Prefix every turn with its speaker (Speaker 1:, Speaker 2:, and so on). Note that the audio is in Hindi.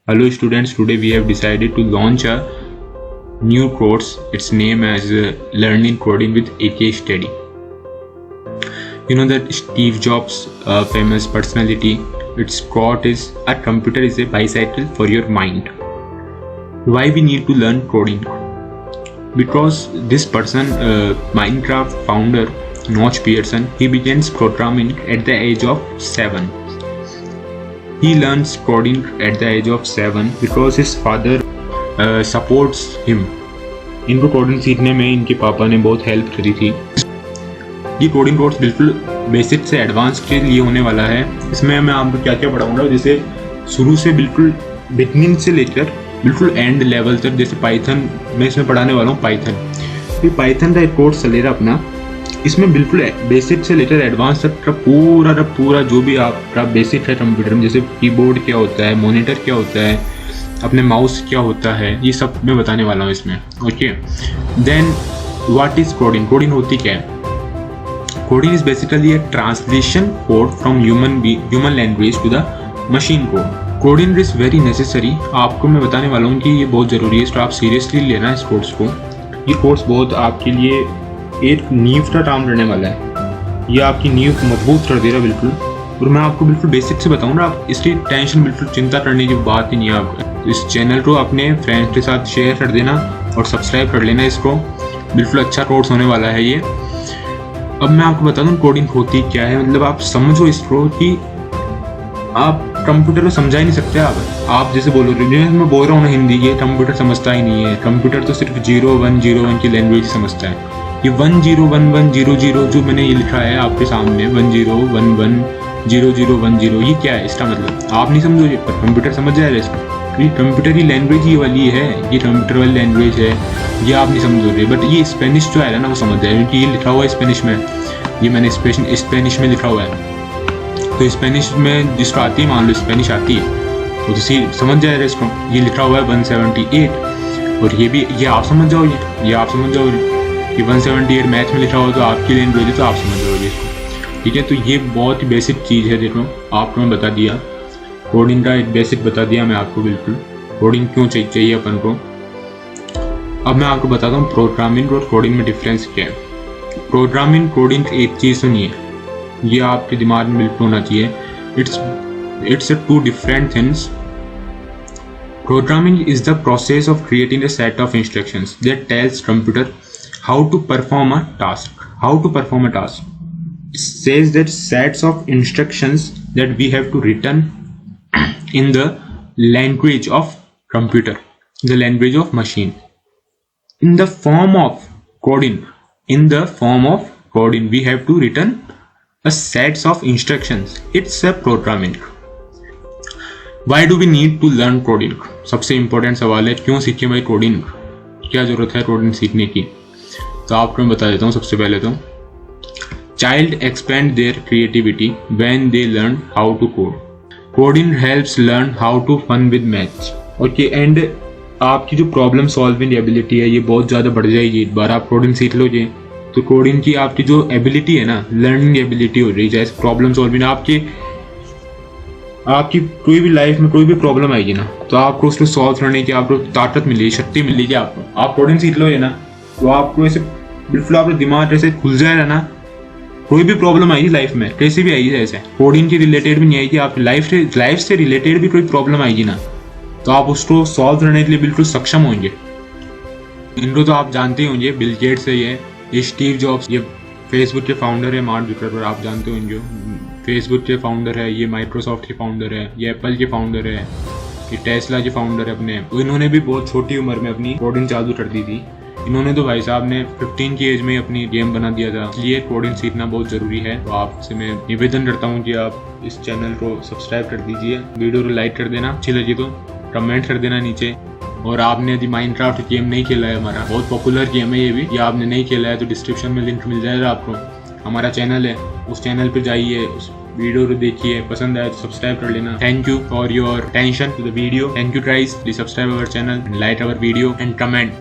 Speaker 1: Hello students, today we have decided to launch a new course. Its name as Learning Coding with AK Study. You know that Steve Jobs, a famous personality, its quote is, "A computer is a bicycle for your mind." Why we need to learn coding? Because this person, Minecraft founder Notch Pearson, he begins programming at the age of 7. He learns coding at the age of 7 because his father supports him. इनको कोडिंग सीखने में इनके पापा ने बहुत हेल्प करी थी। ये कोडिंग कोर्स बिल्कुल बेसिक से एडवांस के लिए होने वाला है। इसमें मैं आपको क्या क्या पढ़ाऊंगा, जैसे शुरू से बिल्कुल बिगनिंग से लेकर बिल्कुल एंड लेवल तक। जैसे पाइथन मैं इसमें पढ़ाने वाला हूँ। पाइथन का एक कोर्स चलेगा अपना। इसमें बिल्कुल बेसिक से लेकर एडवांस तक का पूरा जो भी आपका बेसिक है कंप्यूटर में, जैसे कीबोर्ड क्या होता है, मॉनिटर क्या होता है, अपने माउस क्या होता है, ये सब मैं बताने वाला हूँ इसमें। Okay, then what is coding? Coding होती क्या है? Coding is basically a translation code from human language to the machine code. Coding is very necessary. आपको मैं बताने वाला हूँ कि ये बहुत ज़रूरी है, तो आप सीरियसली लेना इस कोर्स को। ये कोर्स बहुत आपके लिए एक नींव का काम करने वाला है। ये आपकी नींव मजबूत कर देगा बिल्कुल। और मैं आपको बिल्कुल बेसिक से बताऊँ ना, आप इसकी टेंशन बिल्कुल चिंता करने की बात ही नहीं है आपको। इस चैनल को अपने फ्रेंड्स के साथ शेयर कर देना और सब्सक्राइब कर लेना इसको। बिल्कुल अच्छा कोर्स होने वाला है ये। अब मैं आपको बता दूँ कोडिंग होती क्या है। मतलब आप समझो इसको कि आप कंप्यूटर को समझा ही नहीं सकते। आप जैसे बोलो, मैं बोल रहा हूँ ना हिंदी, ये कंप्यूटर समझता ही नहीं है। कंप्यूटर तो सिर्फ 0101 की लैंग्वेज समझता है। ये 101100 जो मैंने ये लिखा है आपके सामने, 10110010, ये क्या है? इसका मतलब आप नहीं समझोगे, पर कंप्यूटर समझ जाएगा इसको। ये कंप्यूटर की लैंग्वेज ही वाली है, ये कंप्यूटर वाली लैंग्वेज है। ये आप नहीं समझोगे, बट ये स्पेनिश जो है ना वो समझ जाएगा, क्योंकि ये लिखा हुआ है स्पेनिश में। ये मैंने स्पेनिश में लिखा हुआ है। तो स्पेनिश में जिसको आती है, मान लो स्पेनिश आती है, वो तो समझ जाएगा इसको। ये लिखा हुआ है 178, और ये भी ये आप समझ जाओगे। ये आप समझ जाओगे कि 178 मैथ में लिखा हो तो आपकी लैंग्वेज है, तो आप समझ जाओगे इसको। ठीक है, तो ये बहुत ही बेसिक चीज़ है। देखो आपको मैं बता दिया, कोडिंग का एक बेसिक बता दिया मैं आपको बिल्कुल। कोडिंग क्यों चाहिए अपन को। अब मैं आपको बताता हूँ प्रोग्रामिंग और कोडिंग में डिफरेंस क्या है। प्रोग्रामिंग कोडिंग एक चीज़ तो नहीं है, ये आपके दिमाग में बिल्कुल होना चाहिए। It's two different things. Programming is the process of creating a set of instructions that tells computer how to perform a task. It says that sets of instructions that we have to return in the language of computer, the language of machine, in the form of coding. We have to return a sets of instructions. It's a programming. Why do we need to learn coding? सबसे इंपॉर्टेंट सवाल है, क्यों सीखें भाई कोडिंग? क्या ज़रूरत है कोडिंग सीखने की? तो आपको मैं बता देता हूँ। सबसे पहले तो child expand their creativity when they learn how to code. Coding helps learn how to fun with maths. Okay, and आपकी जो प्रॉब्लम सॉल्विंग एबिलिटी है ये बहुत ज़्यादा बढ़ जाएगी एक बार आप कोडिंग सीख लोगे। तो कोडिंग की आपकी जो एबिलिटी है ना, लर्निंग एबिलिटी हो रही है, जैसे प्रॉब्लम सॉल्विंग, आपकी कोई भी लाइफ में कोई भी प्रॉब्लम आएगी ना, तो आपको उसको सॉल्व करने की आपको ताकत मिलेगी, शक्ति मिलेगी आपको। आप कोडिंग सीख लो ना, तो आपको ऐसे बिल्कुल आपका दिमाग ऐसे खुल जाएगा ना। कोई भी प्रॉब्लम आएगी लाइफ में, कैसी भी आएगी, जैसे कोडिंग के रिलेटेड भी नहीं आएगी, आपकी लाइफ से रिलेटेड भी कोई प्रॉब्लम आएगी ना, तो आप उसको सॉल्व करने के लिए बिल्कुल सक्षम होंगे। इनको तो आप जानते ही होंगे, बिल गेट्स है, ये स्टीव जॉब्स, ये फेसबुक के फाउंडर है, मार्क जुकरबर्ग, आप जानते होंगे। फेसबुक के फाउंडर है, ये माइक्रोसॉफ्ट के फाउंडर है, ये एप्पल के फाउंडर है, ये टेस्ला के फाउंडर है अपने। तो इन्होंने भी बहुत छोटी उम्र में अपनी कोडिंग चालू कर दी थी। इन्होंने तो भाई साहब ने 15 की एज में अपनी गेम बना दिया था। इसलिए कोडिंग सीखना बहुत ज़रूरी है। तो आपसे मैं निवेदन करता हूँ कि आप इस चैनल को सब्सक्राइब कर दीजिए, वीडियो को लाइक कर देना, अच्छी लगी तो कमेंट कर देना नीचे। और आपने यदि माइनक्राफ्ट गेम नहीं खेला है, हमारा बहुत पॉपुलर गेम है ये भी, या आपने नहीं खेला है तो डिस्क्रिप्शन में लिंक मिल जाएगा आपको। हमारा चैनल है, उस चैनल पे जाइए, उस वीडियो को देखिए, पसंद आए तो सब्सक्राइब कर लेना। Thank you for your attention to the video. Thank you guys, please subscribe our channel, like our video and comment.